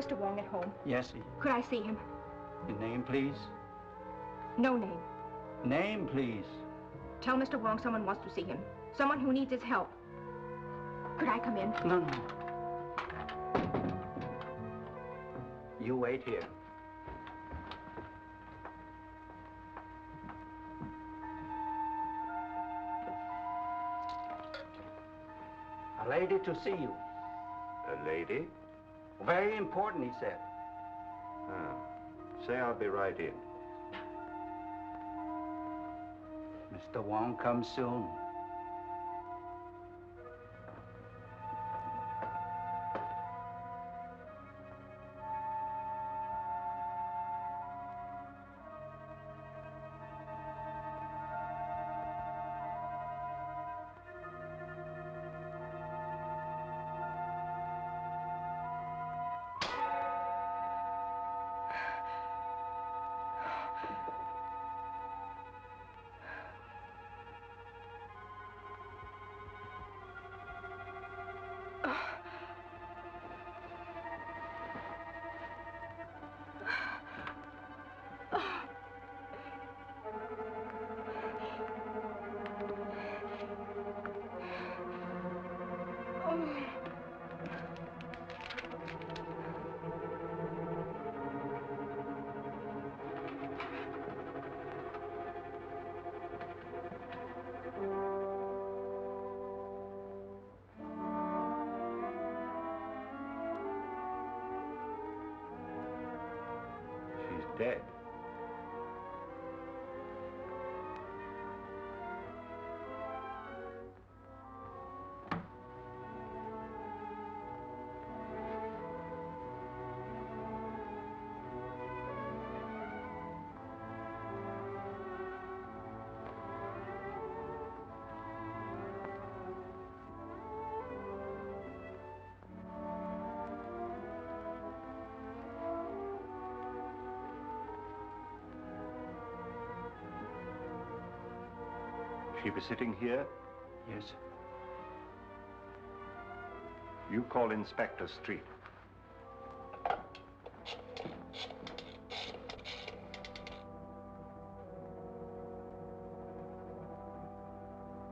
Mr. Wong at home? Yes. Could I see him? Your name, please? No name. Name, please. Tell Mr. Wong someone wants to see him. Someone who needs his help. Could I come in? No. You wait here. A lady to see you. A lady? Very important, he said. Say I'll be right in. Mr. Wong comes soon. Dead. She was sitting here? Yes. You call Inspector Street.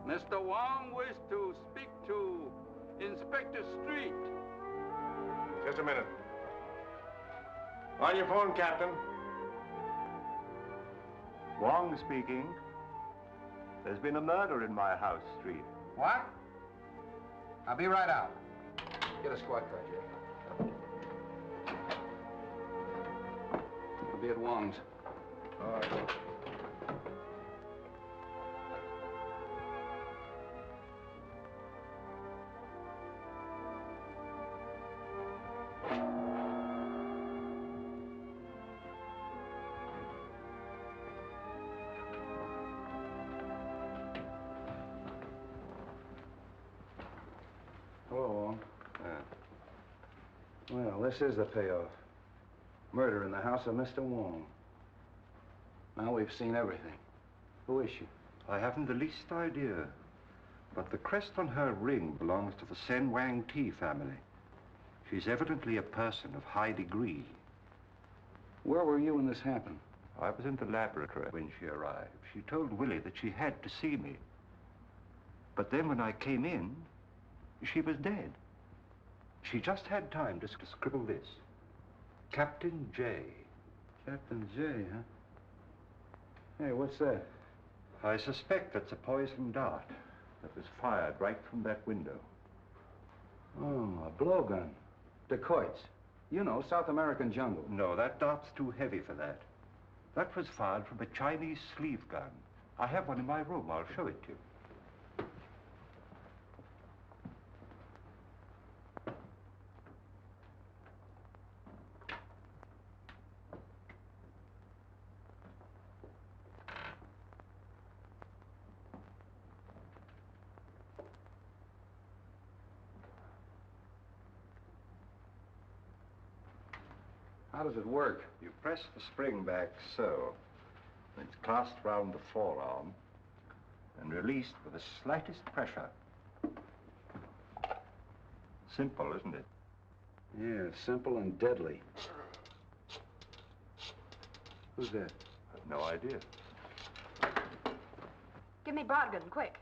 Mr. Wong wishes to speak to Inspector Street. Just a minute. On your phone, Captain. Wong speaking. There's been a murder in my house, Street. What? I'll be right out. Get a squad car, Jay. I'll be at Wong's. All right. Hello, Wong. Well, this is the payoff. Murder in the house of Mr. Wong. Now we've seen everything. Who is she? I haven't the least idea. But the crest on her ring belongs to the Sen Wang Ti family. She's evidently a person of high degree. Where were you when this happened? I was in the laboratory when she arrived. She told Willie that she had to see me. But then when I came in, she was dead. She just had time to scribble this. Captain J. Captain J, huh? Hey, what's that? I suspect that's a poison dart that was fired right from that window. Oh, a blowgun. Dacoits. You know, South American jungle. No, that dart's too heavy for that. That was fired from a Chinese sleeve gun. I have one in my room. I'll show it to you. How does it work? You press the spring back so. It's clasped round the forearm and released with the slightest pressure. Simple, isn't it? Yeah, simple and deadly. Who's that? I've no idea. Give me Brodgan, quick.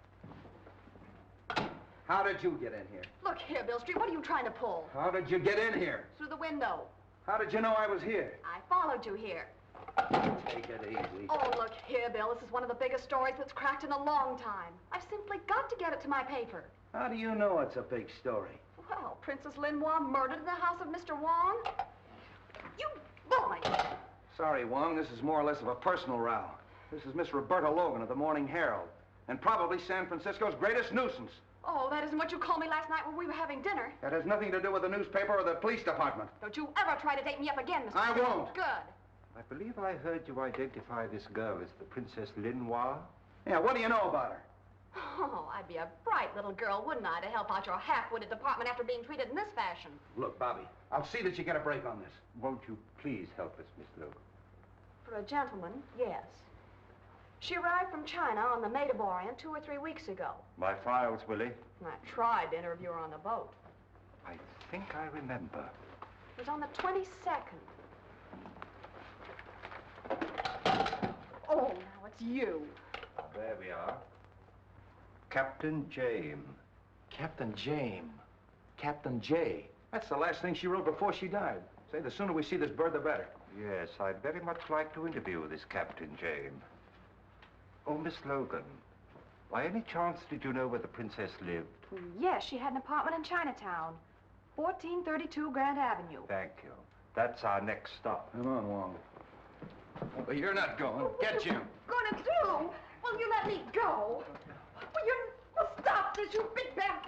How did you get in here? Look here, Bill Street, what are you trying to pull? How did you get in here? Through the window. How did you know I was here? I followed you here. Take it easy. Oh, look here, Bill. This is one of the biggest stories that's cracked in a long time. I've simply got to get it to my paper. How do you know it's a big story? Well, Princess Lin Hwa murdered in the house of Mr. Wong. You bully! Sorry, Wong, this is more or less of a personal row. This is Miss Roberta Logan of the Morning Herald, and probably San Francisco's greatest nuisance. Oh, that isn't what you called me last night when we were having dinner. That has nothing to do with the newspaper or the police department. Don't you ever try to date me up again, Mr. I Street. won't. Good. I believe I heard you identify this girl as the Princess Lin Hwa. Yeah, what do you know about her? Oh, I'd be a bright little girl, wouldn't I, to help out your half-witted department after being treated in this fashion. Look, Bobby, I'll see that you get a break on this. Won't you please help us, Miss Logan? For a gentleman, yes. She arrived from China on the Maid of Orient 2 or 3 weeks ago. My files, Willie. I tried to interview her on the boat. I think I remember. It was on the 22nd. Oh, now it's you. There we are. Captain James. Captain James. Captain J. That's the last thing she wrote before she died. Say, the sooner we see this bird, the better. Yes, I'd very much like to interview this Captain James. Oh, Miss Logan, by any chance did you know where the princess lived? Yes, she had an apartment in Chinatown. 1432 Grand Avenue. Thank you. That's our next stop. Come on, Wong. Well, you're not going. Get Jim. Gonna do? Will you let me go? Well, stop this, you big bad.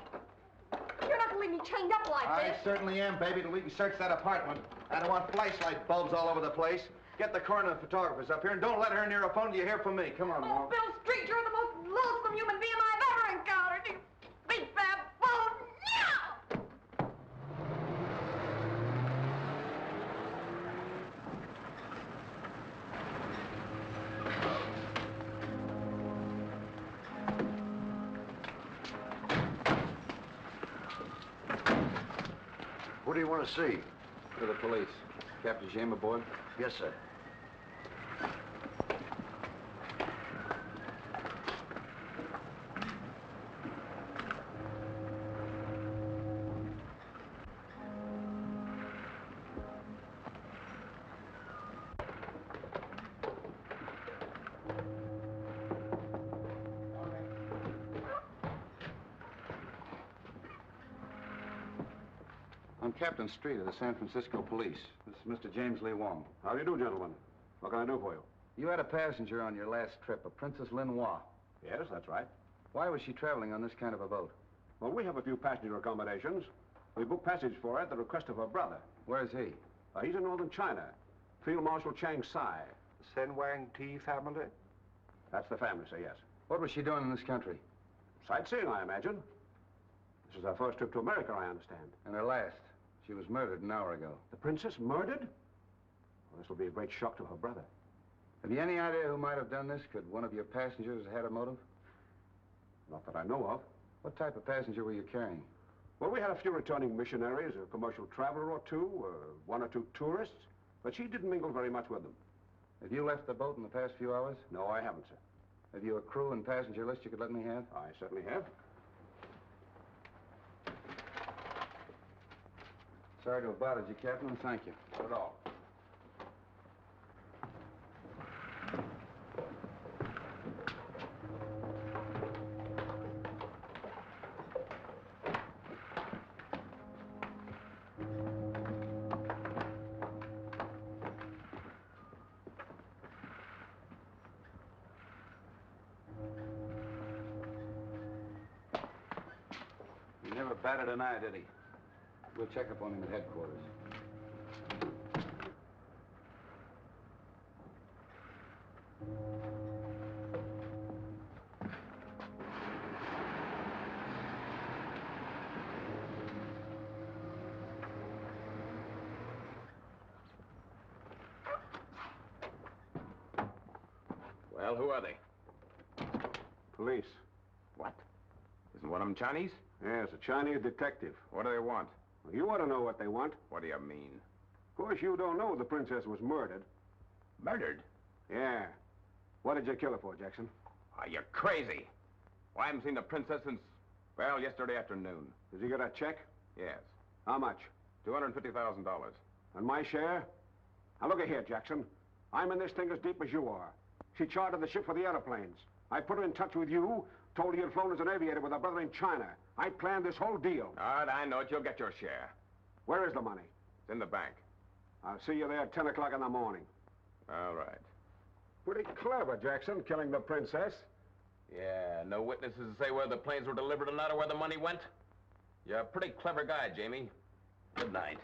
You're not gonna leave me chained up like I this. certainly am, baby, till we can search that apartment. I don't want flashlight bulbs all over the place. Get the coroner and photographers up here, and don't let her near a phone till you hear from me. Come on, Oh, Wong. Bill Street, you're the most loathsome human being I've ever encountered. You big bad bone. No! What do you want to see? To the police. Captain James aboard? Yes, sir. I'm Captain Street of the San Francisco Police. This is Mr. James Lee Wong. How do you do, gentlemen? What can I do for you? You had a passenger on your last trip, a Princess Lin Hwa. Yes, that's right. Why was she traveling on this kind of a boat? Well, we have a few passenger accommodations. We booked passage for her at the request of her brother. Where's he? He's in northern China. Field Marshal Chang Sai. Sen Wang Ti family? That's the family, sir, yes. What was she doing in this country? Sightseeing, I imagine. This is her first trip to America, I understand. And her last. She was murdered an hour ago. The princess murdered? Well, this will be a great shock to her brother. Have you any idea who might have done this? Could one of your passengers have had a motive? Not that I know of. What type of passenger were you carrying? Well, we had a few returning missionaries, a commercial traveler or two, one or two tourists, but she didn't mingle very much with them. Have you left the boat in the past few hours? No, I haven't, sir. Have you a crew and passenger list you could let me have? I certainly have. Sorry to have bothered you, Captain, and thank you. Not at all. He never batted an eye, did he? We'll check up on him at headquarters. Well, who are they? Police. What? Isn't one of them Chinese? Yes, a Chinese detective. What do they want? You ought to know what they want. What do you mean? Of course, you don't know the princess was murdered. Murdered? Yeah. What did you kill her for, Jackson? Are you crazy? Well, I haven't seen the princess since, well, yesterday afternoon. Did you get a check? Yes. How much? $250,000. And my share? Now, look here, Jackson. I'm in this thing as deep as you are. She chartered the ship for the airplanes. I put her in touch with you, told her you'd flown as an aviator with her brother in China. I planned this whole deal. All right, I know it. You'll get your share. Where is the money? It's in the bank. I'll see you there at 10 o'clock in the morning. All right. Pretty clever, Jackson, killing the princess. Yeah, no witnesses to say whether the planes were delivered or not or where the money went? You're a pretty clever guy, Jamie. Good night.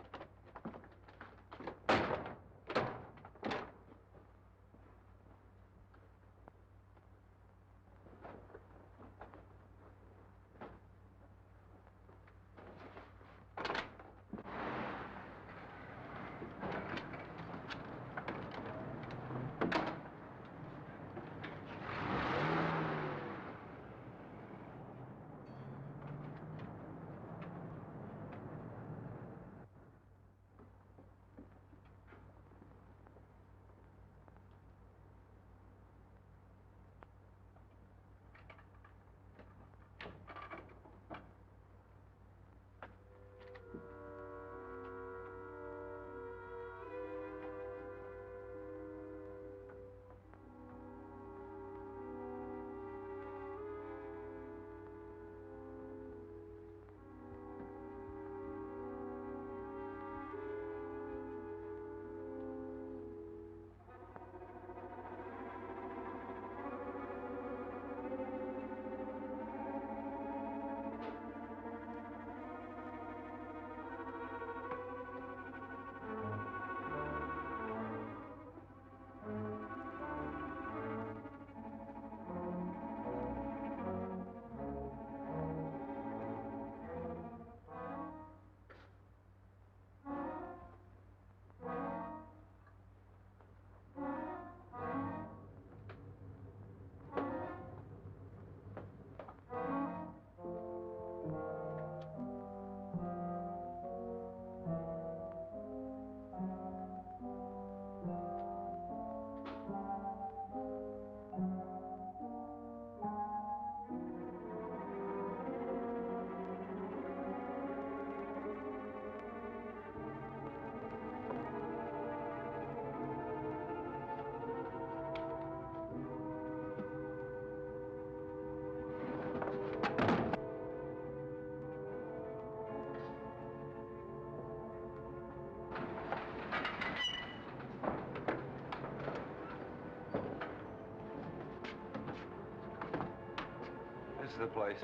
This is the place.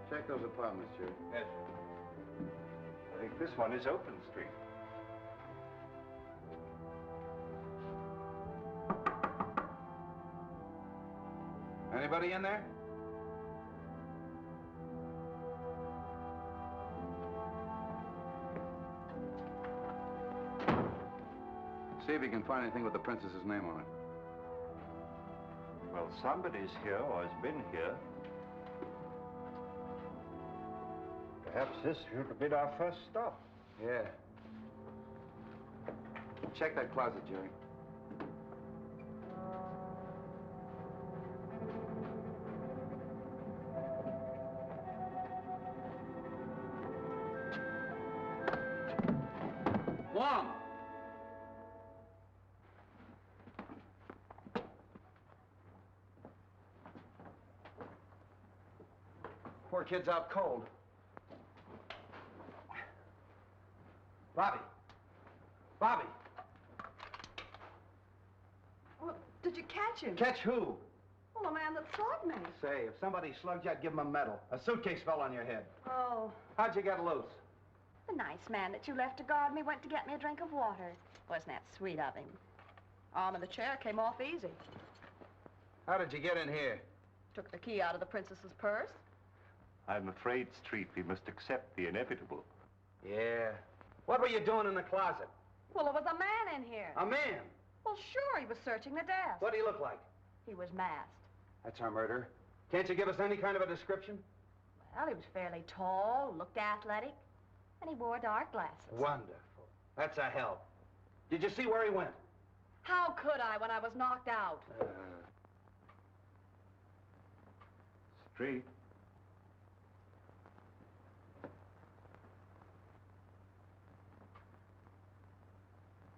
Check those apartments, Jerry. Yes. I think this one is open street. Anybody in there? See if you can find anything with the princess's name on it. Well, somebody's here or has been here. Perhaps this should have been our first stop. Yeah. Check that closet, Jerry. Wong! Poor kid's out cold. Bobby! Bobby! Well, did you catch him? Catch who? Well, the man that slugged me. Say, if somebody slugged you, I'd give him a medal. A suitcase fell on your head. Oh, How'd you get loose? the nice man that you left to guard me went to get me a drink of water. Wasn't that sweet of him? Arm of the chair came off easy. How did you get in here? Took the key out of the princess's purse. I'm afraid, Street, we must accept the inevitable. Yeah. What were you doing in the closet? Well, there was a man in here. A man? Well, sure, he was searching the desk. What did he look like? He was masked. That's our murderer. Can't you give us any kind of a description? Well, he was fairly tall, looked athletic, and he wore dark glasses. Wonderful. That's a help. Did you see where he went? How could I when I was knocked out? Street.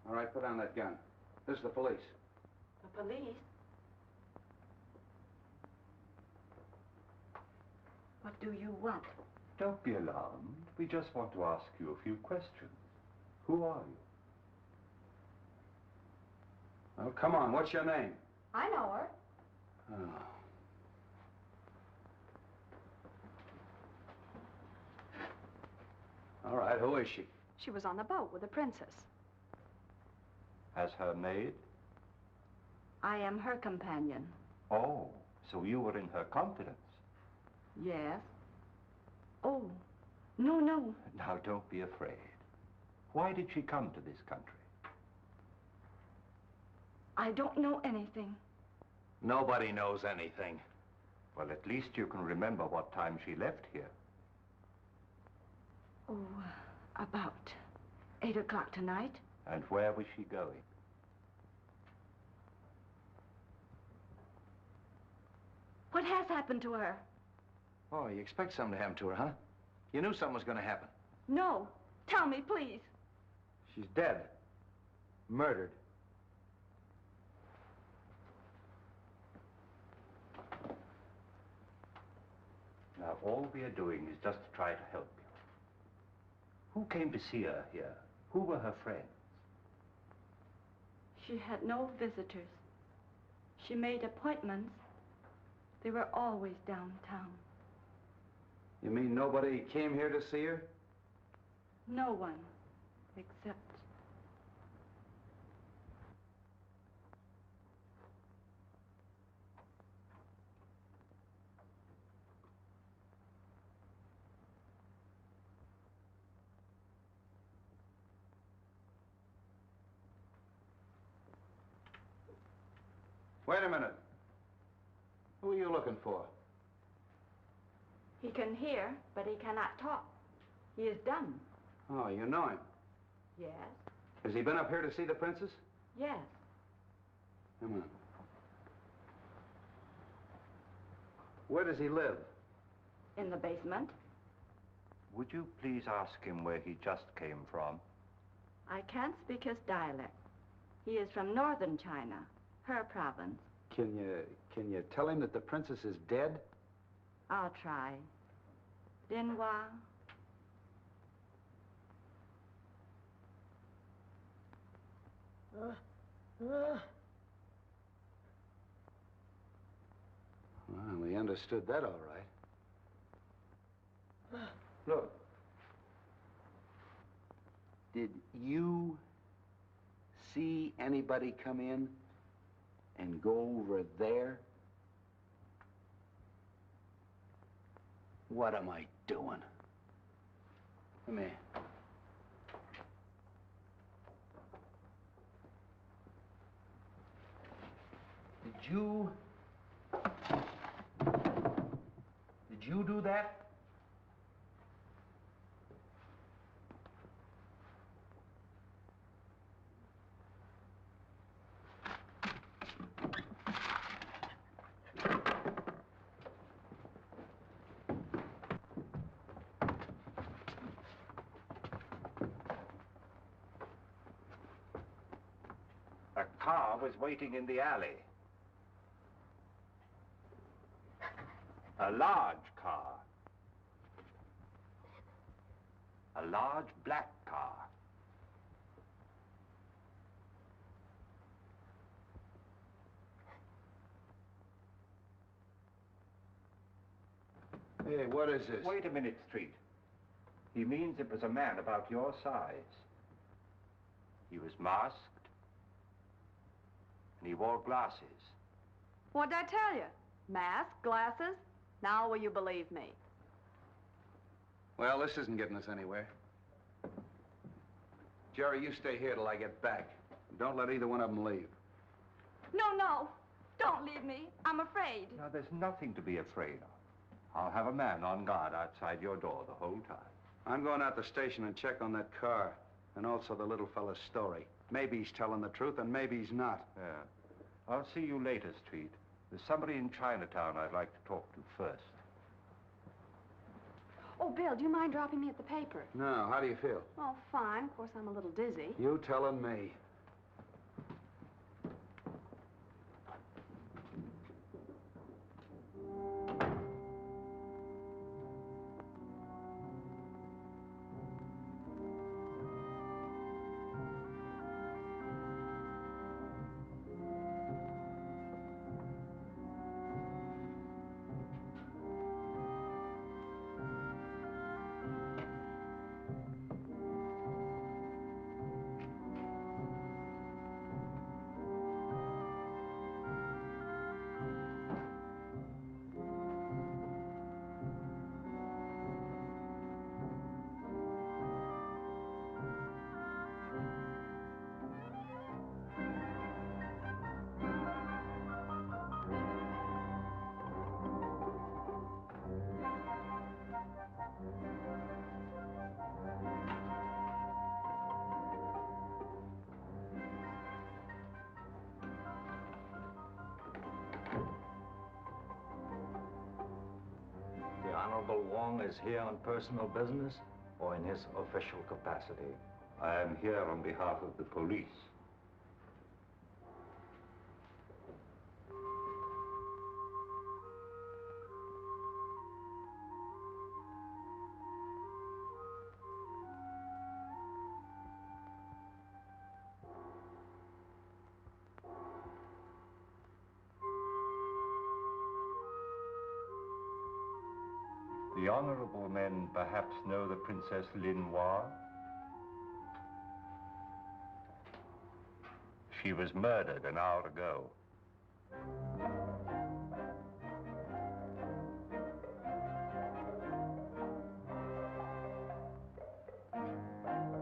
All right, put down that gun. This is the police. The police? What do you want? Don't be alarmed. We just want to ask you a few questions. Who are you? Oh, come on. What's your name? I know her. Oh. All right, who is she? She was on the boat with the princess. As her maid? I am her companion. Oh, so you were in her confidence. Yes. Oh, no, no. Now, don't be afraid. Why did she come to this country? I don't know anything. Nobody knows anything. Well, at least you can remember what time she left here. Oh, about 8 o'clock tonight. And where was she going? What has happened to her? Oh, you expect something to happen to her, huh? You knew something was going to happen. No. Tell me, please. She's dead. Murdered. Now, all we are doing is just to try to help you. Who came to see her here? Who were her friends? She had no visitors. She made appointments. They were always downtown. You mean nobody came here to see her? No one, except... Wait a minute. Who are you looking for? He can hear, but he cannot talk. He is dumb. Oh, you know him. Yes, Has he been up here to see the princess? yes. Come on. Where does he live? In the basement. Would you please ask him where he just came from? I can't speak his dialect. He is from northern China, her province. Can you tell him that the princess is dead? I'll try. Lin Hwa. Well, he understood that all right. Look. Did you see anybody come in and go over there? What am I doing? Come here. Did you do that? A car was waiting in the alley. A large car. A large black car. Hey, what is this? Wait a minute, Street. He means it was a man about your size. He was masked, and he wore glasses. What'd I tell you? Mask, glasses? Now will you believe me? Well, this isn't getting us anywhere. Jerry, you stay here till I get back. Don't let either one of them leave. No. Don't leave me. I'm afraid. Now, there's nothing to be afraid of. I'll have a man on guard outside your door the whole time. I'm going out the station and check on that car, and also the little fella's story. Maybe he's telling the truth, and maybe he's not. Yeah. I'll see you later, Street. There's somebody in Chinatown I'd like to talk to first. Oh, Bill, do you mind dropping me at the paper? No, how do you feel? Oh, fine. Of course, I'm a little dizzy. You telling me. The Honorable Wong is here on personal business or in his official capacity? I am here on behalf of the police. The honorable men perhaps know the Princess Lin Hwa? She was murdered an hour ago.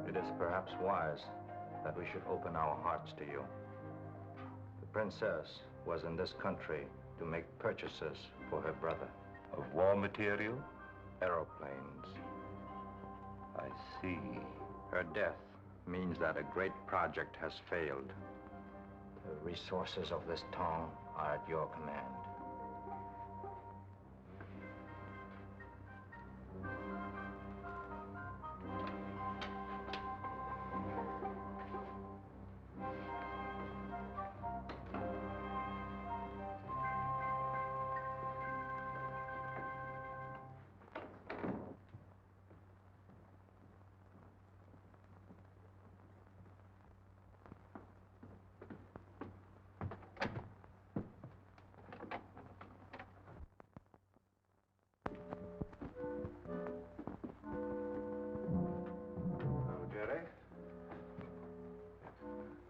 It is perhaps wise that we should open our hearts to you. The princess was in this country to make purchases for her brother. Of war material? Aeroplanes. I see. Her death means that a great project has failed. The resources of this town are at your command.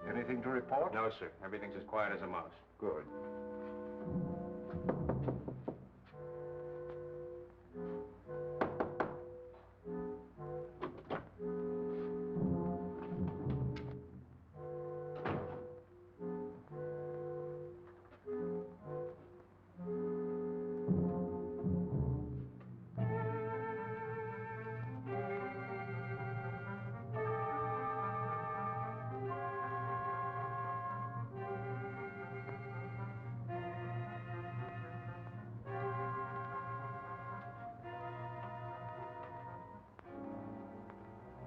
Anything to report? No, sir. Everything's as quiet as a mouse. Good.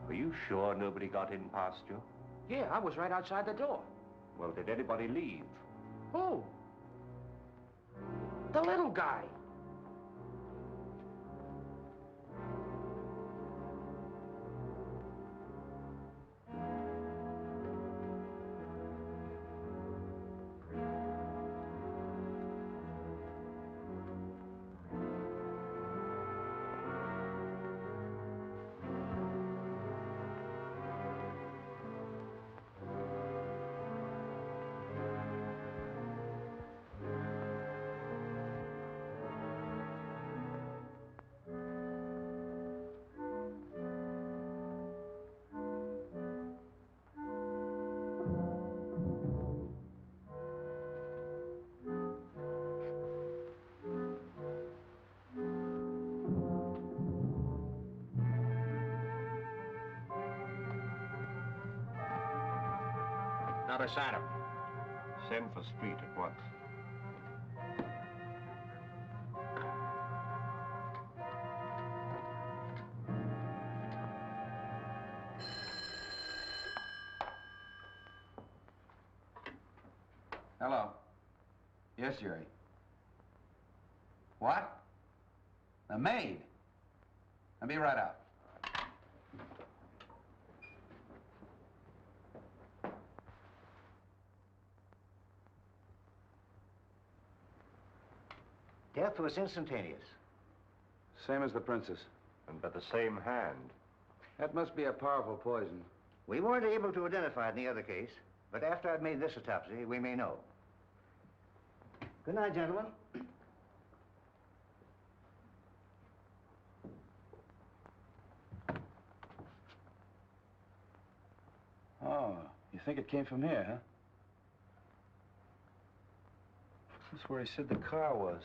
Are you sure nobody got in past you? Yeah, I was right outside the door. Well, did anybody leave? Who? The little guy. Not a sign of him. Send for Street at once. Hello. Yes, Jerry. What? The maid? I'll be right out. Death was instantaneous. Same as the princess. And by the same hand. That must be a powerful poison. We weren't able to identify it in the other case, but after I've made this autopsy, we may know. Good night, gentlemen. Oh, you think it came from here, huh? This is where he said the car was.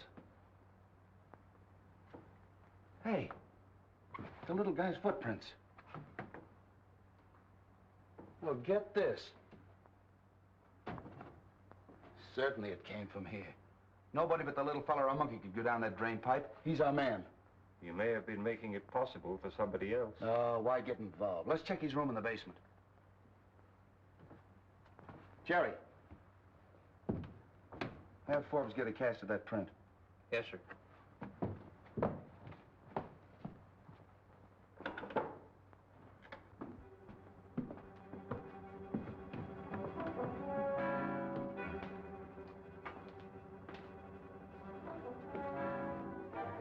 Hey, the little guy's footprints. Well, get this. Certainly it came from here. Nobody but the little fella or a monkey could go down that drain pipe. He's our man. You may have been making it possible for somebody else. Oh, why get involved? Let's check his room in the basement. Jerry. Have Forbes get a cast of that print. Yes, sir.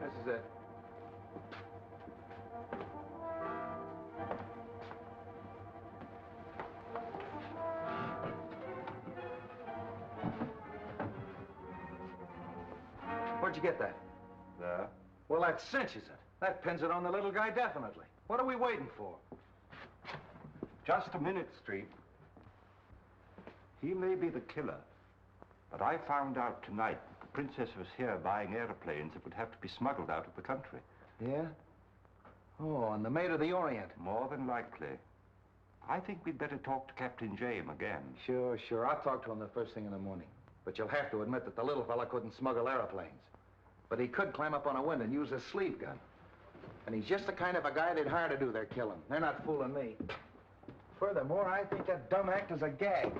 This is it. Where'd you get that? There. Well, that cinches it. That pins it on the little guy definitely. What are we waiting for? Just a minute, Street. He may be the killer, but I found out tonight that the princess was here buying airplanes that would have to be smuggled out of the country. Yeah? Oh, and the Maid of the Orient. More than likely. I think we'd better talk to Captain James again. Sure, sure. I'll talk to him the first thing in the morning. But you'll have to admit that the little fella couldn't smuggle airplanes. But he could climb up on a window and use his sleeve gun. And he's just the kind of a guy they'd hire to do their killing. They're not fooling me. Furthermore, I think that dumb act is a gag.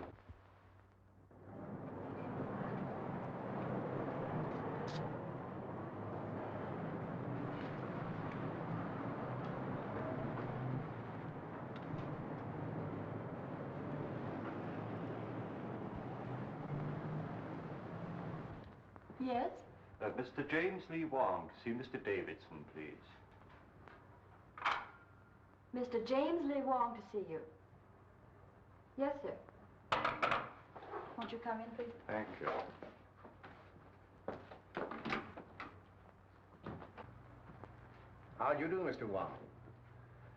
Yes? Mr. James Lee Wong, to see Mr. Davidson, please. Mr. James Lee Wong to see you. Yes, sir. Won't you come in, please? Thank you. How do you do, Mr. Wong?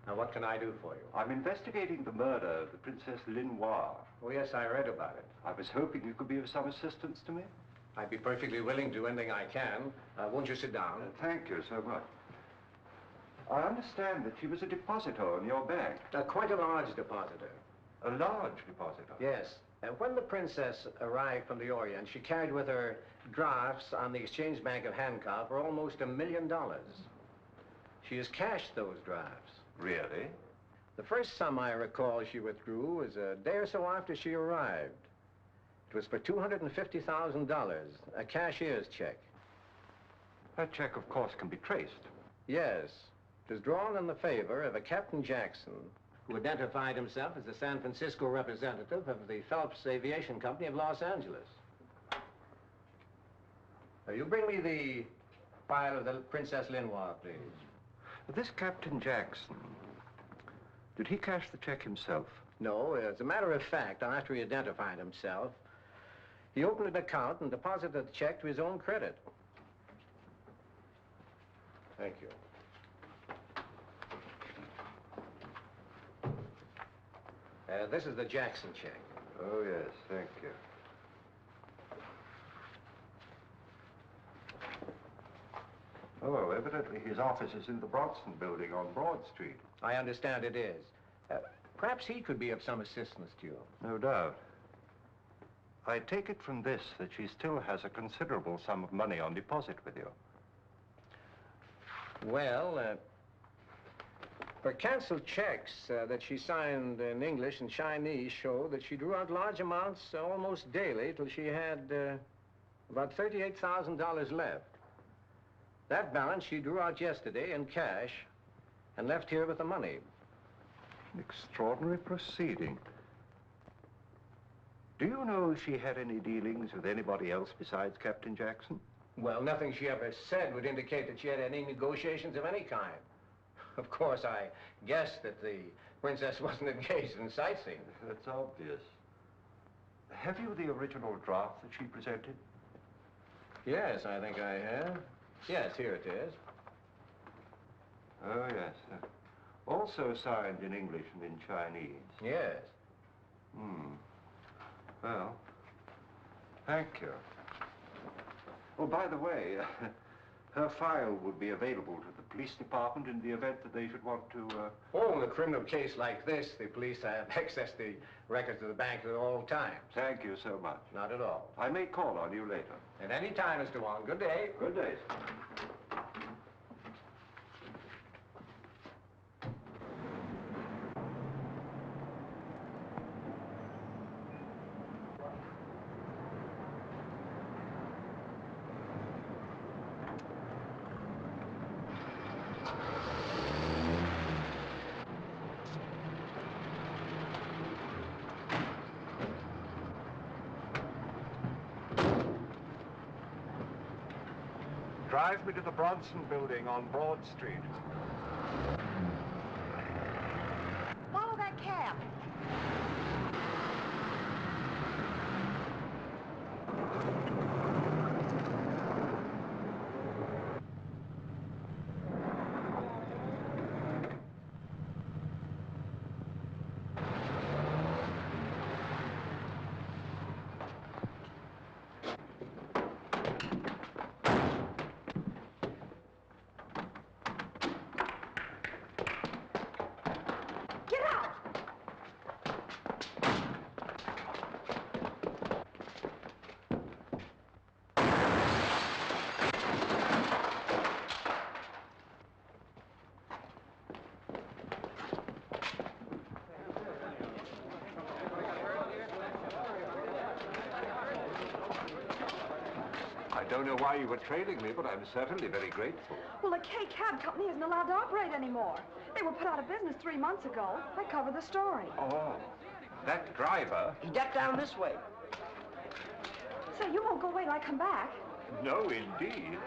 Now, what can I do for you? I'm investigating the murder of the Princess Lin Hwa. Oh, yes, I read about it. I was hoping you could be of some assistance to me. I'd be perfectly willing to do anything I can. Won't you sit down? Thank you so much. I understand that she was a depositor in your bank. Quite a large depositor. A large depositor? Yes. When the princess arrived from the Orient, she carried with her drafts on the Exchange Bank of Hancock for almost $1 million. She has cashed those drafts. Really? The first sum I recall she withdrew was a day or so after she arrived. It was for $250,000, a cashier's check. That check, of course, can be traced. Yes. It was drawn in the favor of a Captain Jackson, who identified himself as the San Francisco representative of the Phelps Aviation Company of Los Angeles. You bring me the file of the Princess Lin Hwa, please. This Captain Jackson, did he cash the check himself? No, as a matter of fact, after he identified himself, he opened an account and deposited the check to his own credit. Thank you. This is the Jackson check. Oh, yes, thank you. Oh, well, evidently his office is in the Bronson building on Broad Street. I understand it is. Perhaps he could be of some assistance to you. No doubt. I take it from this that she still has a considerable sum of money on deposit with you. Well, her canceled checks that she signed in English and Chinese show that she drew out large amounts almost daily till she had about $38,000 left. That balance she drew out yesterday in cash and left here with the money. An extraordinary proceeding. Do you know if she had any dealings with anybody else besides Captain Jackson? Well, nothing she ever said would indicate that she had any negotiations of any kind. Of course, I guessed that the princess wasn't engaged in sightseeing. That's obvious. Have you the original draft that she presented? Yes, I think I have. Yes, here it is. Oh, yes. Also signed in English and in Chinese. Yes. Well, thank you. Oh, by the way, her file would be available to the police department in the event that they should want to, Oh, in a criminal case like this, the police have access to the records of the bank at all times. Thank you so much. Not at all. I may call on you later. At any time, Mr. Wong. Good day. Good day, sir. Drive me to the Bronson Building on Broad Street. Follow that cab. Get out! I don't know why you were trailing me, but I'm certainly very grateful. Well, the K Cab Company isn't allowed to operate anymore. They were put out of business 3 months ago. I covered the story. Oh, that driver? He ducked down this way. Say, you won't go away till I come back. No, indeed.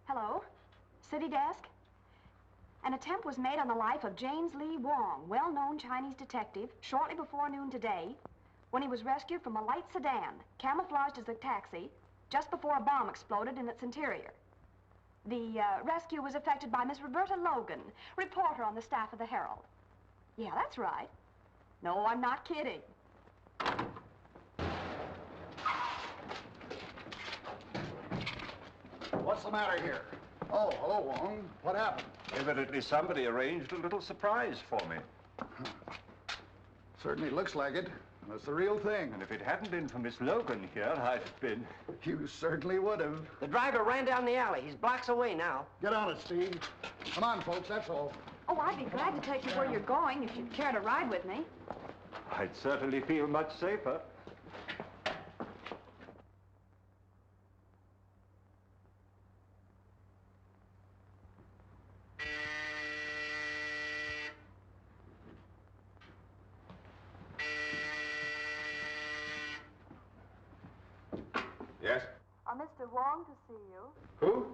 Hello? City desk? An attempt was made on the life of James Lee Wong, well-known Chinese detective, shortly before noon today, when he was rescued from a light sedan, camouflaged as a taxi, just before a bomb exploded in its interior. The rescue was effected by Miss Roberta Logan, reporter on the staff of the Herald. Yeah, that's right. No, I'm not kidding. What's the matter here? Oh, hello, Wong. What happened? Evidently somebody arranged a little surprise for me. Certainly looks like it. That's the real thing. And if it hadn't been for Miss Logan here, I'd have been... You certainly would have. The driver ran down the alley. He's blocks away now. Get on it, Steve. Come on, folks, that's all. Oh, I'd be glad to take you where you're going if you'd care to ride with me. I'd certainly feel much safer. Yes? Mr. Wong to see you. Who?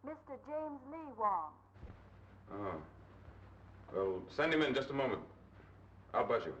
Mr. James Lee Wong. Oh. Well, send him in just a moment. I'll buzz you.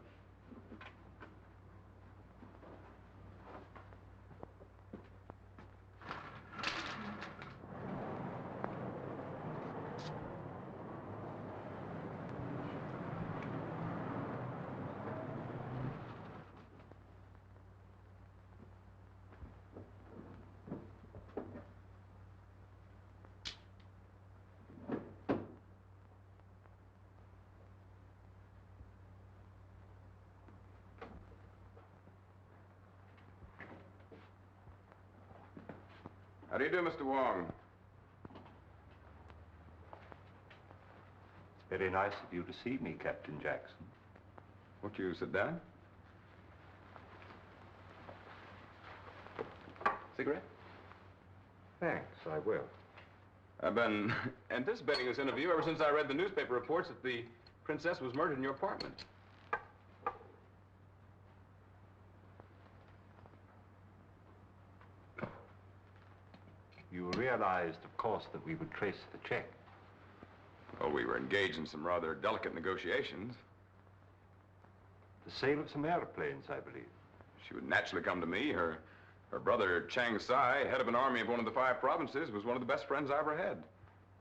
How do you do, Mr. Wong? Very nice of you to see me, Captain Jackson. Won't you sit down? Cigarette? Thanks, I will. I've been anticipating this interview ever since I read the newspaper reports that the princess was murdered in your apartment. You realized, of course, that we would trace the check. Well, we were engaged in some rather delicate negotiations. The sale of some airplanes, I believe. She would naturally come to me. Her brother, Chang Sai, head of an army of one of the 5 provinces, was one of the best friends I ever had.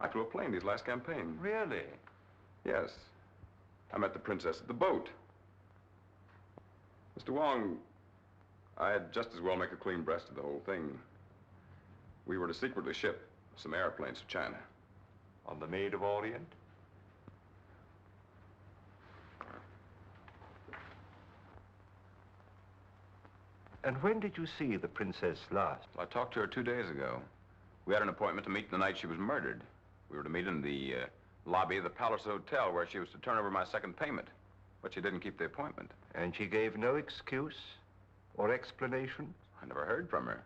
I flew a plane his last campaign. Really? Yes. I met the princess at the boat. Mr. Wong, I'd just as well make a clean breast of the whole thing. We were to secretly ship some airplanes to China. On the Maid of Orient? And when did you see the princess last? Well, I talked to her 2 days ago. We had an appointment to meet the night she was murdered. We were to meet in the lobby of the Palace Hotel where she was to turn over my second payment. But she didn't keep the appointment. And she gave no excuse or explanation? I never heard from her.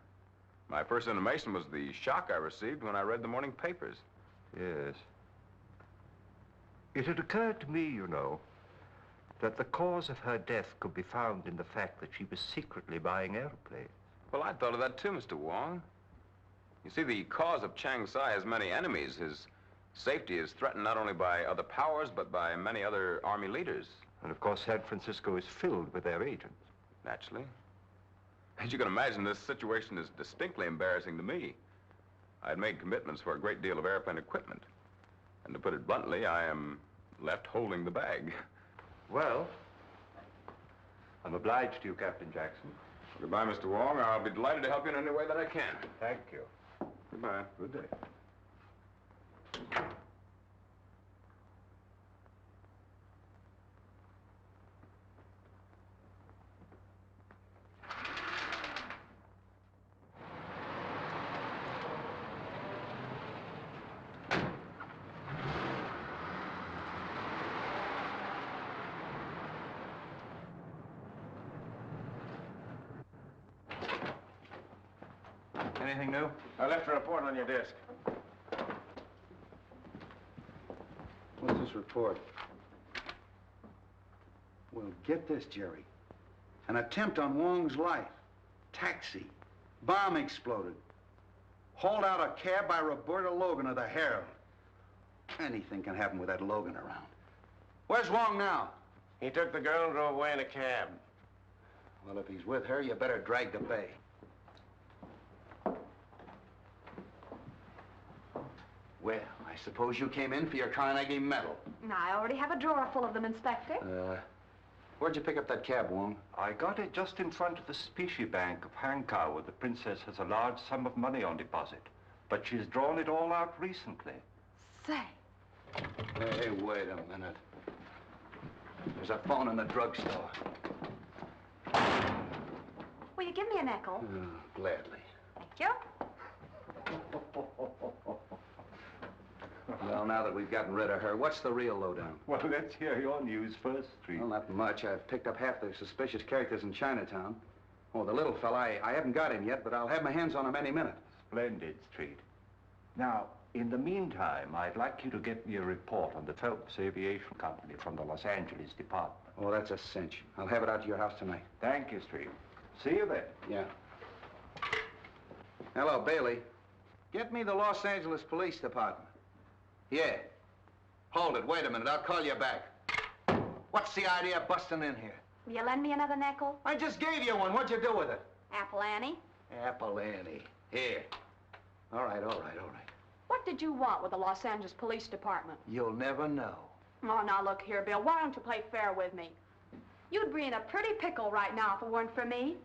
My first intimation was the shock I received when I read the morning papers. Yes. It had occurred to me, you know, that the cause of her death could be found in the fact that she was secretly buying airplanes. Well, I thought of that too, Mr. Wong. You see, the cause of Chang Sai has many enemies. His safety is threatened not only by other powers, but by many other army leaders. And of course, San Francisco is filled with their agents. Naturally. As you can imagine, this situation is distinctly embarrassing to me. I had made commitments for a great deal of airplane equipment. And to put it bluntly, I am left holding the bag. Well, I'm obliged to you, Captain Jackson. Goodbye, Mr. Wong. I'll be delighted to help you in any way that I can. Thank you. Goodbye. Good day. Anything new? I left a report on your desk. What's this report? Well, get this, Jerry. An attempt on Wong's life. Taxi. Bomb exploded. Hauled out a cab by Roberta Logan of the Herald. Anything can happen with that Logan around. Where's Wong now? He took the girl and drove away in a cab. Well, if he's with her, you better drag the bay. Well, I suppose you came in for your Carnegie Medal. I already have a drawer full of them, Inspector. Where'd you pick up that cab, Wong? I got it just in front of the Specie Bank of Hankow, where the princess has a large sum of money on deposit. But she's drawn it all out recently. Say. Hey, wait a minute. There's a phone in the drugstore. Will you give me a nickel? Gladly. Thank you. Well, now that we've gotten rid of her, what's the real lowdown? Well, let's hear your news first, Street. Well, not much. I've picked up half the suspicious characters in Chinatown. Oh, the little fella, I haven't got him yet, but I'll have my hands on him any minute. Splendid, Street. Now, in the meantime, I'd like you to get me a report on the Phelps Aviation Company from the Los Angeles department. Oh, that's a cinch. I'll have it out to your house tonight. Thank you, Street. See you then. Yeah. Hello, Bailey. Get me the Los Angeles Police Department. Yeah. Hold it. Wait a minute. I'll call you back. What's the idea of busting in here? Will you lend me another nickel? I just gave you one. What'd you do with it? Apple Annie? Apple Annie. Here. All right, all right, all right. What did you want with the Los Angeles Police Department? You'll never know. Oh, now look here, Bill. Why don't you play fair with me? You'd be in a pretty pickle right now if it weren't for me.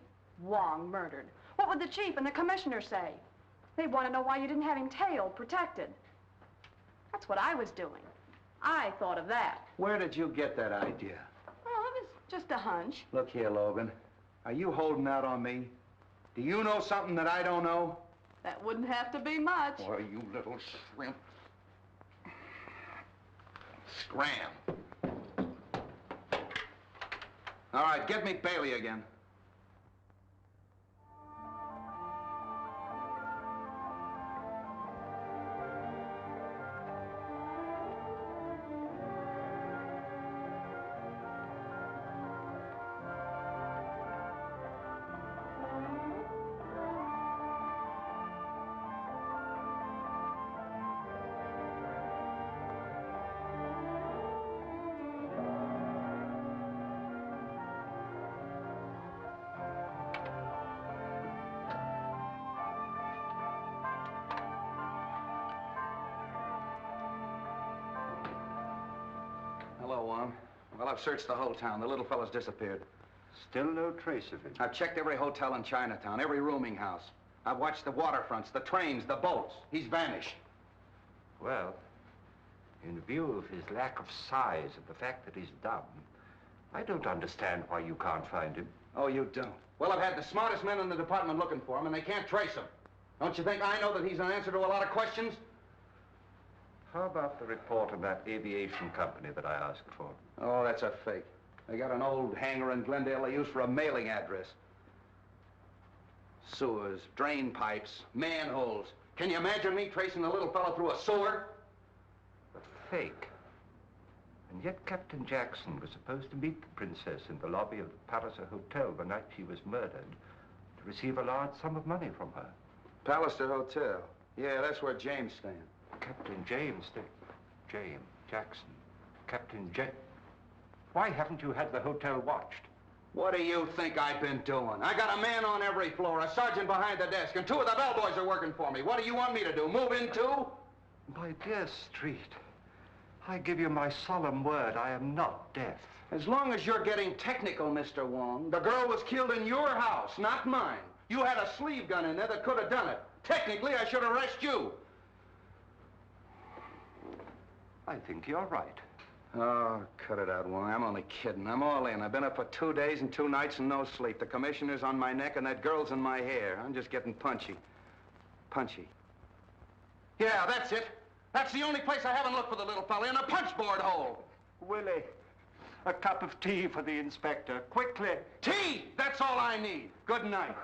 Wong murdered. What would the chief and the commissioner say? They'd want to know why you didn't have him tailed, protected. That's what I was doing. I thought of that. Where did you get that idea? Well, it was just a hunch. Look here, Logan. Are you holding out on me? Do you know something that I don't know? That wouldn't have to be much. Why, you little shrimp. Scram. All right, get me Bailey again. Hello, Wong. Well, I've searched the whole town. The little fella's disappeared. Still no trace of him. I've checked every hotel in Chinatown, every rooming house. I've watched the waterfronts, the trains, the boats. He's vanished. Well, in view of his lack of size and the fact that he's dumb, I don't understand why you can't find him. Oh, you don't? Well, I've had the smartest men in the department looking for him, and they can't trace him. Don't you think I know that he's an answer to a lot of questions? How about the report on that aviation company that I asked for? Oh, that's a fake. They got an old hangar in Glendale they use for a mailing address. Sewers, drain pipes, manholes. Can you imagine me tracing the little fellow through a sewer? A fake. And yet Captain Jackson was supposed to meet the princess in the lobby of the Palliser Hotel the night she was murdered to receive a large sum of money from her. Palliser Hotel. Yeah, that's where James stands. Captain James, James Jackson. Captain Why haven't you had the hotel watched? What do you think I've been doing? I got a man on every floor, a sergeant behind the desk, and 2 of the bellboys are working for me. What do you want me to do, move in too? My dear Street, I give you my solemn word, I am not deaf. As long as you're getting technical, Mr. Wong, the girl was killed in your house, not mine. You had a sleeve gun in there that could have done it. Technically, I should arrest you. I think you're right. Oh, cut it out, Wong. I'm only kidding. I'm all in. I've been up for 2 days and 2 nights and no sleep. The commissioner's on my neck and that girl's in my hair. I'm just getting punchy. Punchy. Yeah, that's it. That's the only place I haven't looked for the little fella, in a punchboard hole. Willie, a cup of tea for the inspector, quickly. Tea! That's all I need. Good night.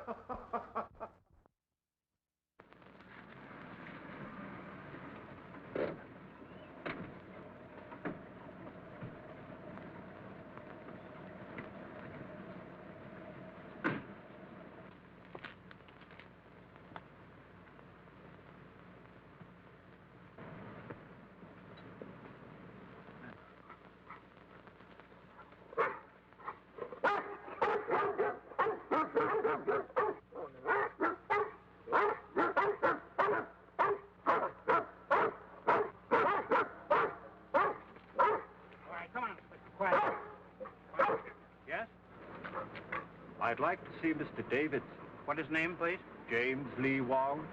I'd like to see Mr. Davidson. What is his name, please? James Lee Wong.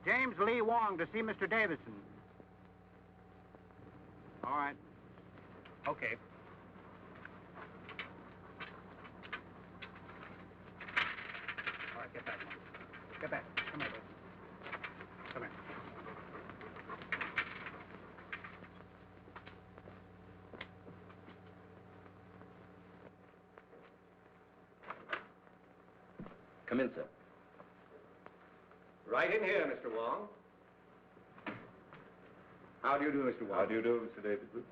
James Lee Wong to see Mr. Davidson. All right. Okay. All right, get back. Get back. Come here, please. Come here. Come in, sir. Right in here, Mr. Wong. How do you do, Mr. Wong? How do you do, Mr. Davidson?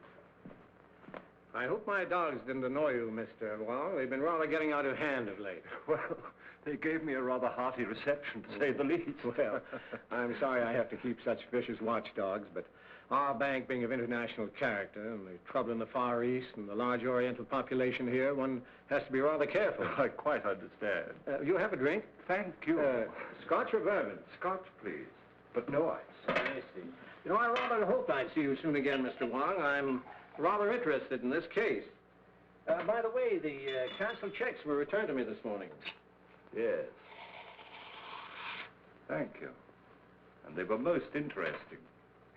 I hope my dogs didn't annoy you, Mr. Wong. They've been rather getting out of hand of late. Well, they gave me a rather hearty reception, to say the least. Well, I'm sorry I have to keep such vicious watchdogs, but our bank being of international character and the trouble in the Far East and the large Oriental population here, one has to be rather careful. I quite understand. You have a drink? Thank you. Scotch or bourbon? Scotch, please, but no ice. I see. You know, I rather hoped I'd see you soon again, Mr. Wong. I'm rather interested in this case. By the way, the canceled checks were returned to me this morning. Yes. Thank you. And they were most interesting.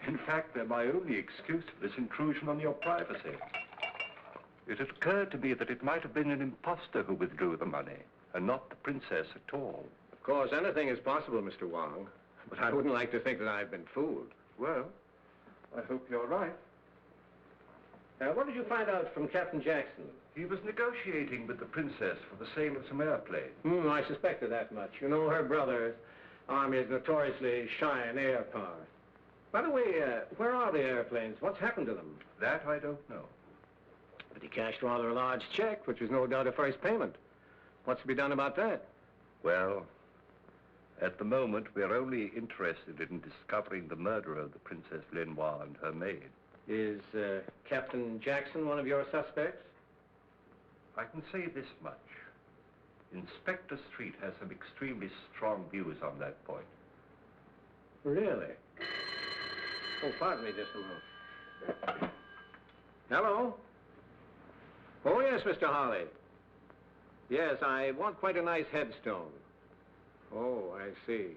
In fact, they're my only excuse for this intrusion on your privacy. It had occurred to me that it might have been an imposter who withdrew the money. and not the princess at all. Of course, anything is possible, Mr. Wong, but I wouldn't like to think that I've been fooled. Well, I hope you're right. What did you find out from Captain Jackson? He was negotiating with the princess for the sale of some airplanes. I suspected that much. You know, her brother's army is notoriously shy in air power. By the way, where are the airplanes? What's happened to them? That I don't know. But he cashed rather a large check, which was no doubt a first payment. What's to be done about that? Well, at the moment, we're only interested in discovering the murderer of the Princess Lin Hwa and her maid. Is Captain Jackson one of your suspects? I can say this much. Inspector Street has some extremely strong views on that point. Really? Oh, pardon me just a moment. Hello? Oh, yes, Mr. Holly. Yes, I want quite a nice headstone. Oh, I see.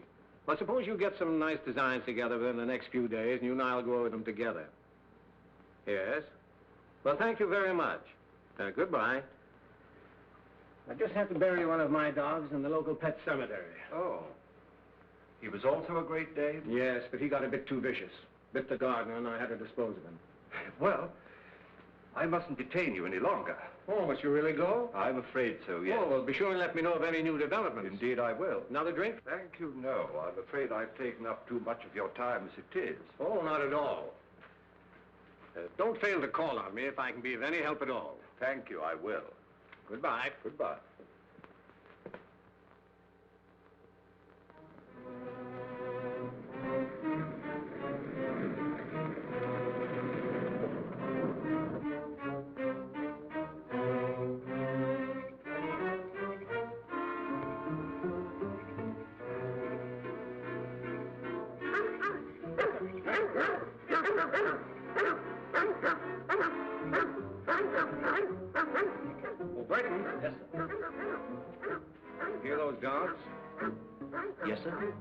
Well, suppose you get some nice designs together within the next few days, and you and I'll go over them together. Yes? Well, thank you very much. Goodbye. I just have to bury one of my dogs in the local pet cemetery. Oh. He was also a great Dane? Yes, but he got a bit too vicious. Bit the gardener, and I had to dispose of him. Well, I mustn't detain you any longer. Oh, must you really go? I'm afraid so, yes. Oh, well, be sure and let me know of any new developments. Indeed, I will. Another drink? Thank you, no. I'm afraid I've taken up too much of your time as it is. Oh, not at all. Don't fail to call on me if I can be of any help at all. Thank you, I will. Goodbye. Goodbye. Oh, Burton. Yes, sir. Hear those dogs? Yes, sir.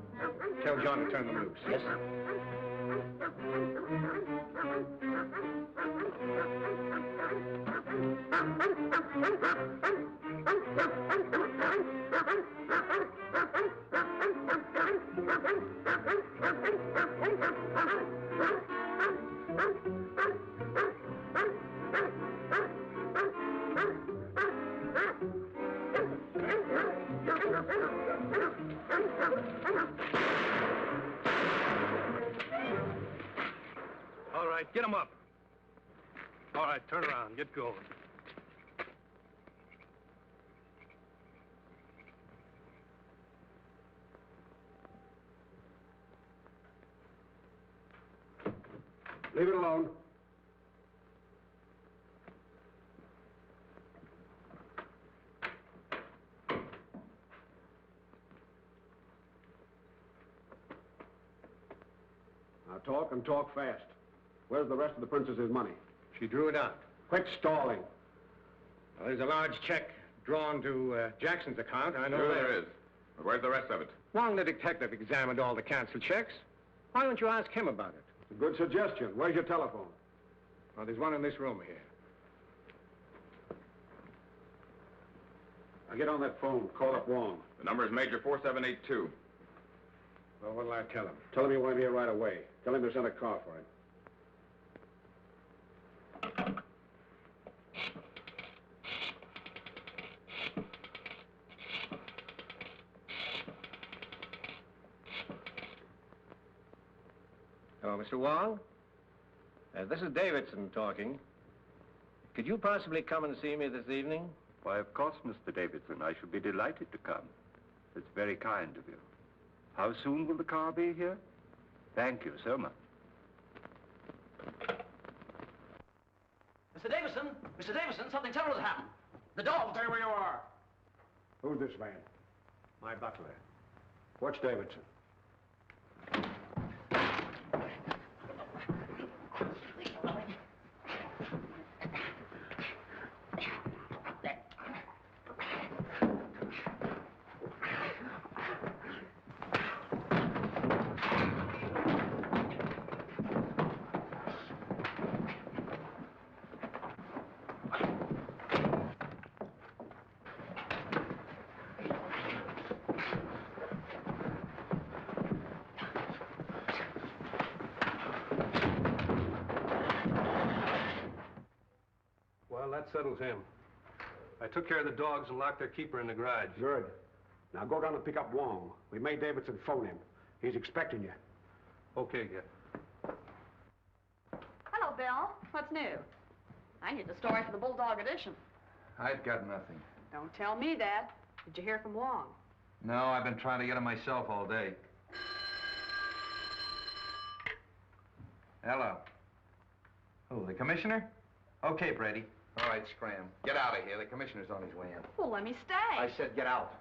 Tell John to turn them loose. Yes, sir. All right, get him up. All right, turn around, get going. Leave it alone. Now talk and talk fast. Where's the rest of the princess's money? She drew it out. Quit stalling. Well, there's a large check drawn to Jackson's account. I know Sure that. there is. But where's the rest of it? Wong, the detective, examined all the canceled checks. Why don't you ask him about it? It's a good suggestion. Where's your telephone? Well, there's one in this room here. Now get on that phone. Call up Wong. The number is Major 4782. Well, what'll I tell him? Tell him you want him here right away. Tell him to send a car for him. Hello, Mr. Wong? This is Davidson talking. Could you possibly come and see me this evening? Why, of course, Mr. Davidson. I should be delighted to come. It's very kind of you. How soon will the car be here? Thank you so much. Mr. Davison! Mr. Davison, something terrible has happened. The dog... Stay where you are. Who's this man? My butler. What's Davidson? That settles him. I took care of the dogs and locked their keeper in the garage. Good. Now go down and pick up Wong. We made Davidson phone him. He's expecting you. Okay, Git. Hello, Bill. What's new? I need the story for the Bulldog edition. I've got nothing. Don't tell me that. Did you hear from Wong? No, I've been trying to get him myself all day. Hello. Who, the commissioner? Okay, Brady. All right, scram. Get out of here. The commissioner's on his way in. Well, let me stay. I said get out.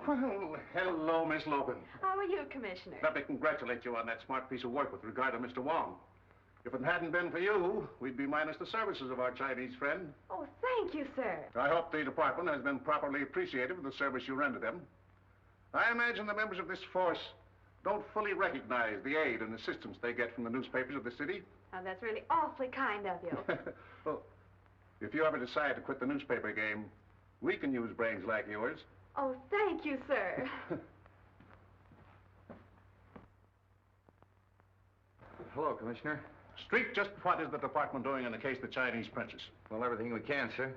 Well, hello, Miss Logan. How are you, Commissioner? Let me congratulate you on that smart piece of work with regard to Mr. Wong. If it hadn't been for you, we'd be minus the services of our Chinese friend. Oh, thank you, sir. I hope the department has been properly appreciative of the service you render them. I imagine the members of this force don't fully recognize the aid and assistance they get from the newspapers of the city. Oh, that's really awfully kind of you. Well, if you ever decide to quit the newspaper game, we can use brains like yours. Oh, thank you, sir. Hello, Commissioner. Street, just what is the department doing in the case of the Chinese princess? Well, everything we can, sir.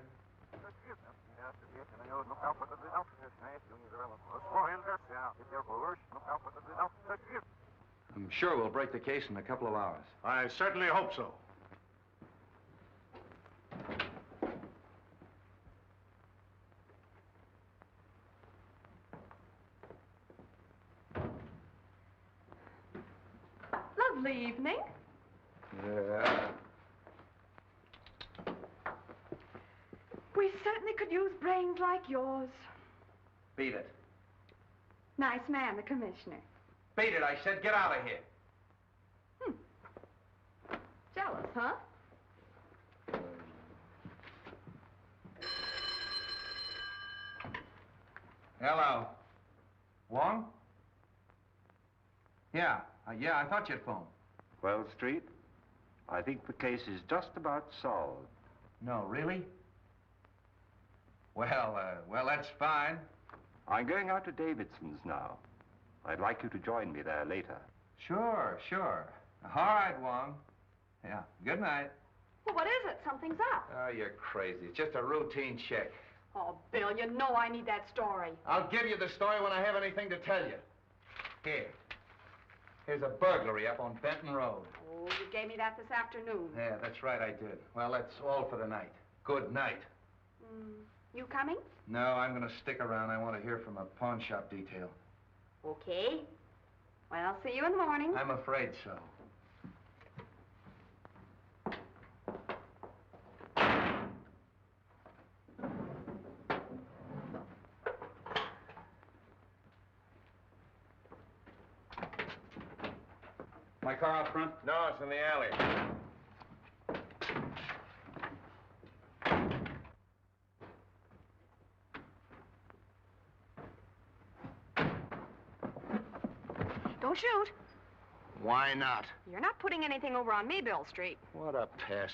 I'm sure we'll break the case in a couple of hours. I certainly hope so. Lovely evening. Yeah. We certainly could use brains like yours. Beat it. Nice man, the commissioner. Beat it, I said. Get out of here. Jealous, huh? Hello. Wong? Yeah, I thought you'd phone. Well, Street, I think the case is just about solved. No, really? Well, that's fine. I'm going out to Davidson's now. I'd like you to join me there later. Sure. All right, Wong. Yeah, good night. Well, what is it? Something's up. Oh, you're crazy. It's just a routine check. Oh, Bill, you know I need that story. I'll give you the story when I have anything to tell you. Here. Here's a burglary up on Benton Road. Oh, you gave me that this afternoon. Yeah, that's right, I did. Well, that's all for the night. Good night. You coming? No, I'm going to stick around. I want to hear from a pawn shop detail. Okay. Well, I'll see you in the morning. I'm afraid so. My car out front? No, it's in the alley. Don't shoot. Why not? You're not putting anything over on me, Bill Street. What a pest.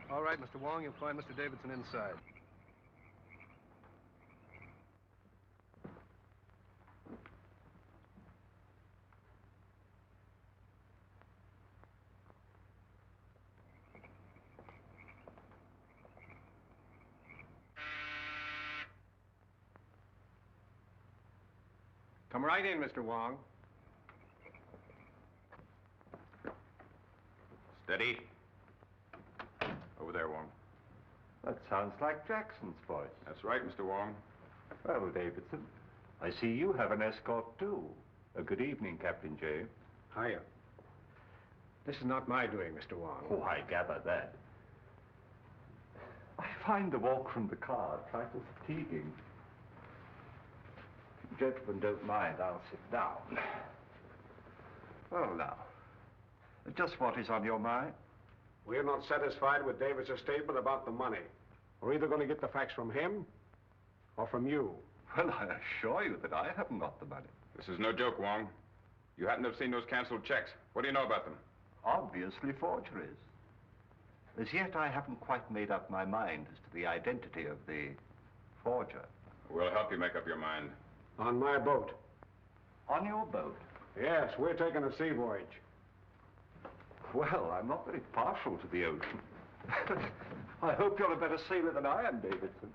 All right, Mr. Wong, you'll find Mr. Davidson inside. Come right in, Mr. Wong. Steady. Over there, Wong. That sounds like Jackson's voice. That's right, Mr. Wong. Well, Davidson, I see you have an escort, too. Good evening, Captain James. Hiya. This is not my doing, Mr. Wong. Oh, I gather that. I find the walk from the car a trifle fatiguing. If you gentlemen don't mind, I'll sit down. Well, now, just what is on your mind? We're not satisfied with David's statement about the money. We're either going to get the facts from him or from you. Well, I assure you that I haven't got the money. This is no joke, Wong. You happen to have seen those canceled checks. What do you know about them? obviously forgeries. As yet, I haven't quite made up my mind as to the identity of the forger. We'll help you make up your mind. On my boat. On your boat? Yes, we're taking a sea voyage. Well, I'm not very partial to the ocean. I hope you're a better sailor than I am, Davidson.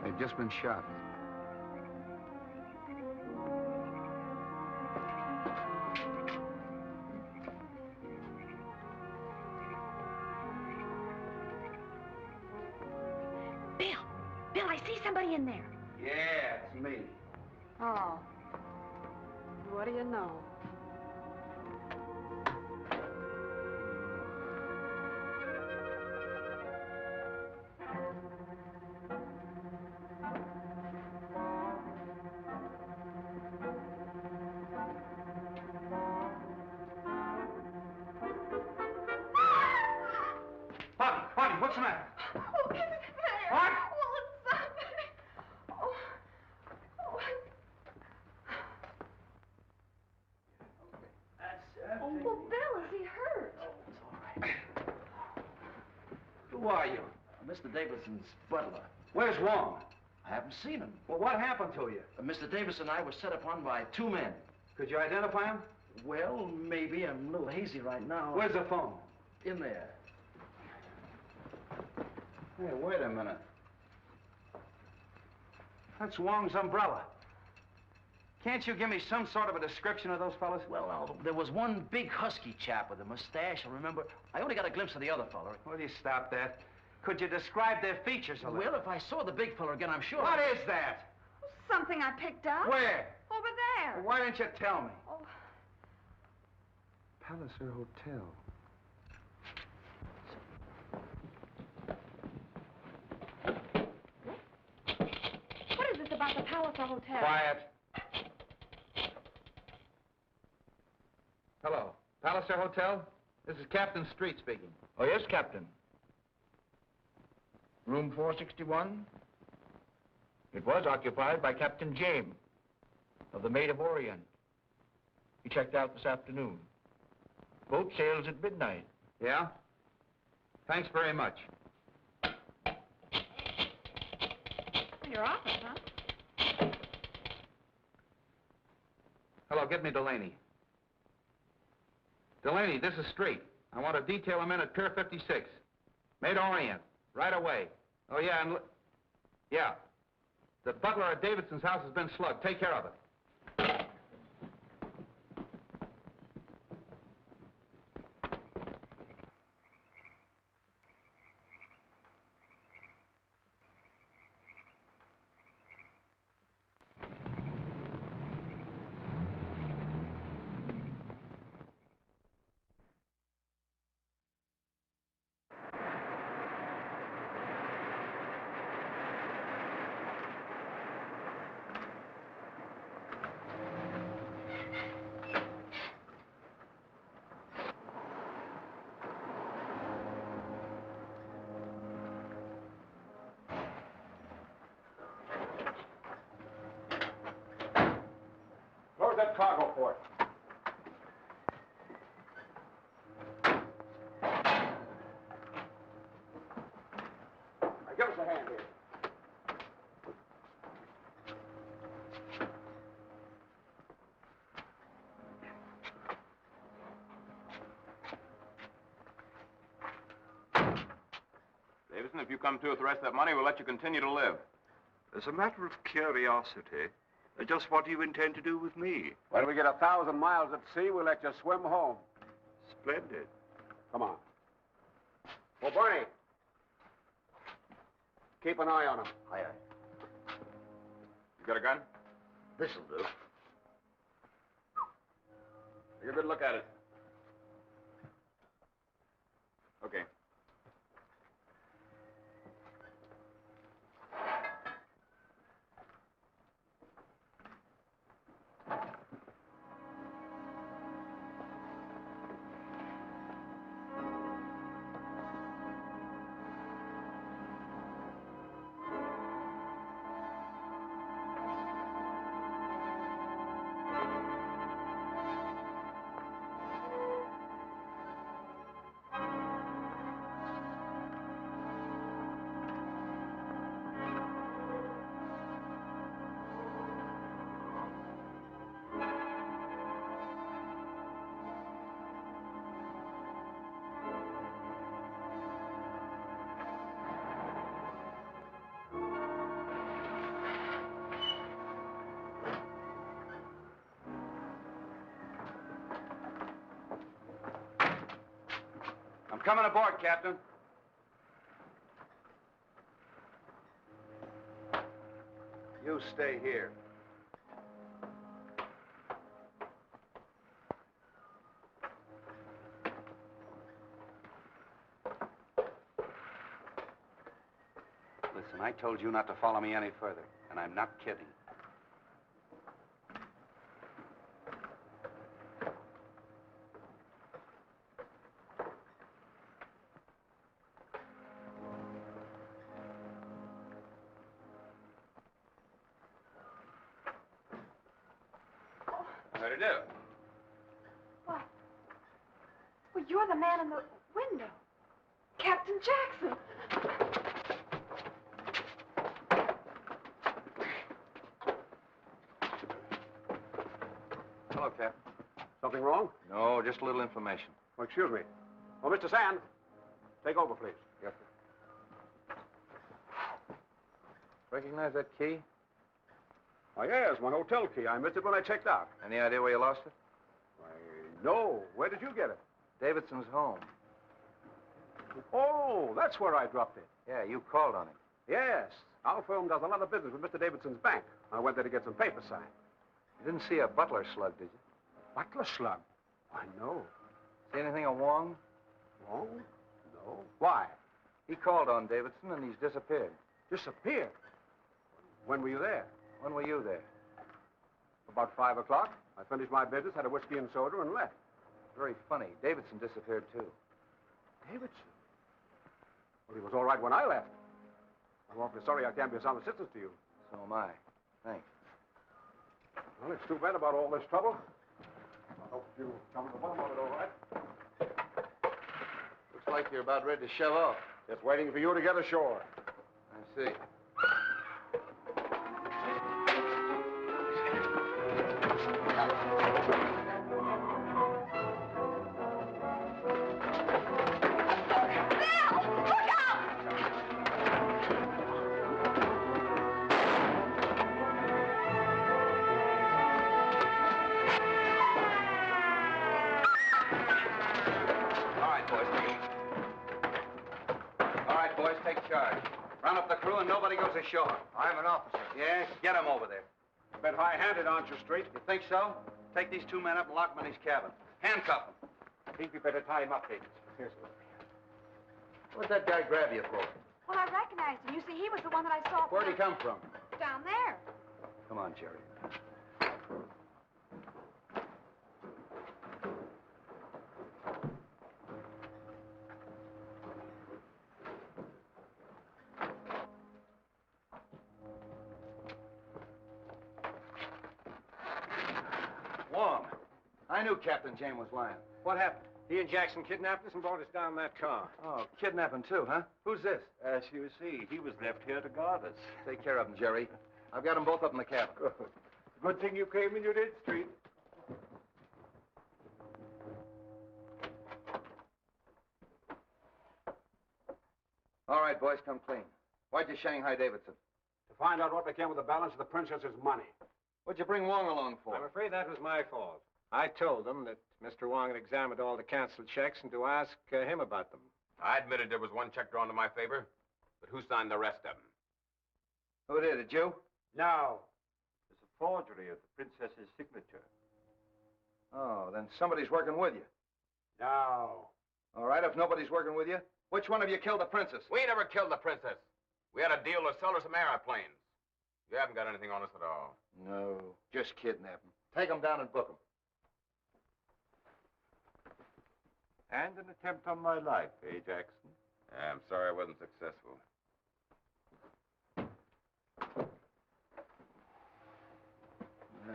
They've just been shot. Bill, I see somebody in there. Yeah, it's me. Oh. What do you know? Bonnie, what's the matter? Oh, it's there. What? Oh, it's something. Oh. Oh, well, Bill, is he hurt? Who are you? Mr. Davidson's butler. Where's Wong? I haven't seen him. Well, what happened to you? Mr. Davidson and I were set upon by two men. Could you identify him? Well, maybe. I'm a little hazy right now. Where's the phone? In there. Hey, wait a minute. That's Wong's umbrella. Can't you give me some sort of a description of those fellas? Well, now, there was one big husky chap with a mustache, I remember. I only got a glimpse of the other fella. Will you stop that? Could you describe their features a little? Well, if I saw the big fella again, I'm sure. What is that? Something I picked up. Where? Over there. Well, why didn't you tell me? Oh. Palliser Hotel. What is this about the Palliser Hotel? Quiet. Hello. Palliser Hotel? This is Captain Street speaking. Oh, yes, Captain. Room 461? It was occupied by Captain James of the Maid of Orient. He checked out this afternoon. Boat sails at midnight. Yeah? Thanks very much. Your office, huh? Hello, get me Delaney. Delaney, this is Street. I want to detail him in at Pier 56. Maid Orient, right away. Oh, yeah, and... yeah. The butler at Davidson's house has been slugged. Take care of it. Close that cargo port. Now, give us a hand here. Davidson, if you come to with the rest of that money, we'll let you continue to live. As a matter of curiosity, just what do you intend to do with me? When we get 1,000 miles at sea, we'll let you swim home. Splendid. Come on. Oh, Barney, Keep an eye on him. Aye, aye. You got a gun? This'll do. Take a good look at it. Okay. I'm coming aboard, Captain. You stay here. Listen, I told you not to follow me any further, and I'm not kidding. How'd do? What? Well, you're the man in the window. Captain Jackson. Hello, Captain. Something wrong? No, just a little information. Oh, excuse me. Oh, Mr. Sand, take over, please. Yes, sir. Recognize that key? Oh, yes, my hotel key. I missed it when I checked out. Any idea where you lost it? Why, no. Where did you get it? Davidson's home. Oh, that's where I dropped it. Yeah, you called on him. Yes. Our firm does a lot of business with Mr. Davidson's bank. I went there to get some papers signed. You didn't see a butler slug, did you? Butler slug? I know. See anything of Wong? Wong? No. Why? He called on Davidson, and he's disappeared. Disappeared? When were you there? When were you there? About 5 o'clock. I finished my business, had a whiskey and soda, and left. Very funny. Davidson disappeared, too. Davidson? Well, he was all right when I left. I'm awfully sorry I can't be of some assistance to you. So am I. Thanks. Well, it's too bad about all this trouble. I hope you come to the bottom of it all right. Looks like you're about ready to shove off. Just waiting for you to get ashore. I see. Round up the crew and nobody goes ashore. I'm an officer. Yes, get him over there. A bit high-handed, aren't you, Street? You think so? Take these two men up and lock them in his cabin. Handcuff them. I think we better tie him up, Davis. Here's the... What'd that guy grab you for? Well, I recognized him. You see, he was the one that I saw. Where'd he come from? Down there. Come on, Jerry. Wong, I knew Captain James was lying. What happened? He and Jackson kidnapped us and brought us down in that car. Oh, kidnapping too, huh? Who's this? As you see, he was left here to guard us. Take care of them, Jerry. I've got them both up in the cabin. Good. Good thing you came when you did, Street. All right, boys, come clean. Why'd you Shanghai Davidson? To find out what became of the balance of the princess's money. What'd you bring Wong along for? I'm afraid that was my fault. I told them that Mr. Wong had examined all the canceled checks and to ask him about them. I admitted there was one check drawn to my favor, but who signed the rest of them? Who did it, you? No. It's a forgery of the princess's signature. Oh, then somebody's working with you. No. All right, if nobody's working with you, which one of you killed the princess? We never killed the princess. We had a deal to sell her some airplanes. You haven't got anything on us at all. No, just kidnap him. Take him down and book him. And an attempt on my life, eh, Jackson? I'm sorry I wasn't successful.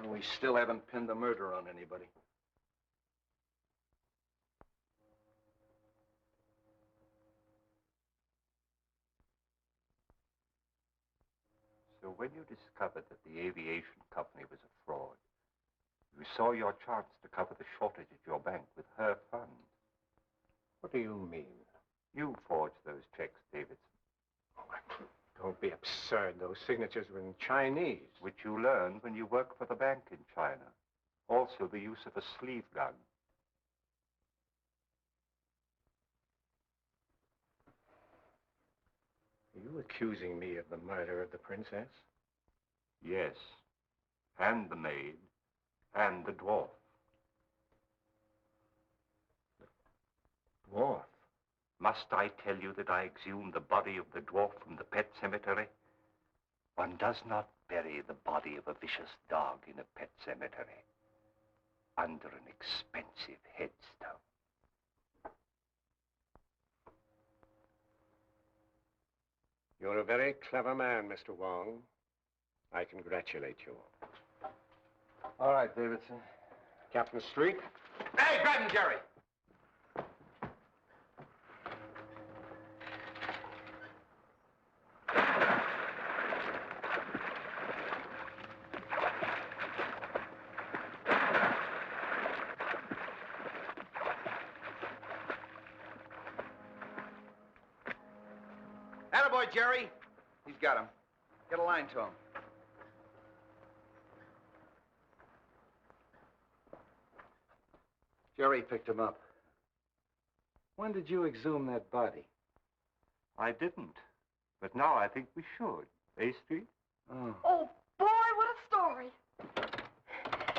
Well, we still haven't pinned the murder on anybody. So when you discovered that the aviation company was a fraud, you saw your chance to cover the shortage at your bank with her funds. What do you mean? You forged those checks, Davidson. Oh, don't be absurd. Those signatures were in Chinese. Which you learned when you worked for the bank in China. Also the use of a sleeve gun. Are you accusing me of the murder of the princess? Yes. And the maid. And the dwarf. Dwarf? Must I tell you that I exhumed the body of the dwarf from the pet cemetery? One does not bury the body of a vicious dog in a pet cemetery under an expensive headstone. You're a very clever man, Mr. Wong. I congratulate you. All right, Davidson. Captain Street? Hey, grab him, Jerry! Attaboy, Jerry. He's got him. Get a line to him. Jerry picked him up. When did you exhume that body? I didn't. But now I think we should. Eh, Street? Oh. Oh, boy, what a story.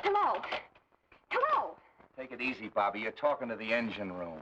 Hello. Hello. Take it easy, Bobby. You're talking to the engine room.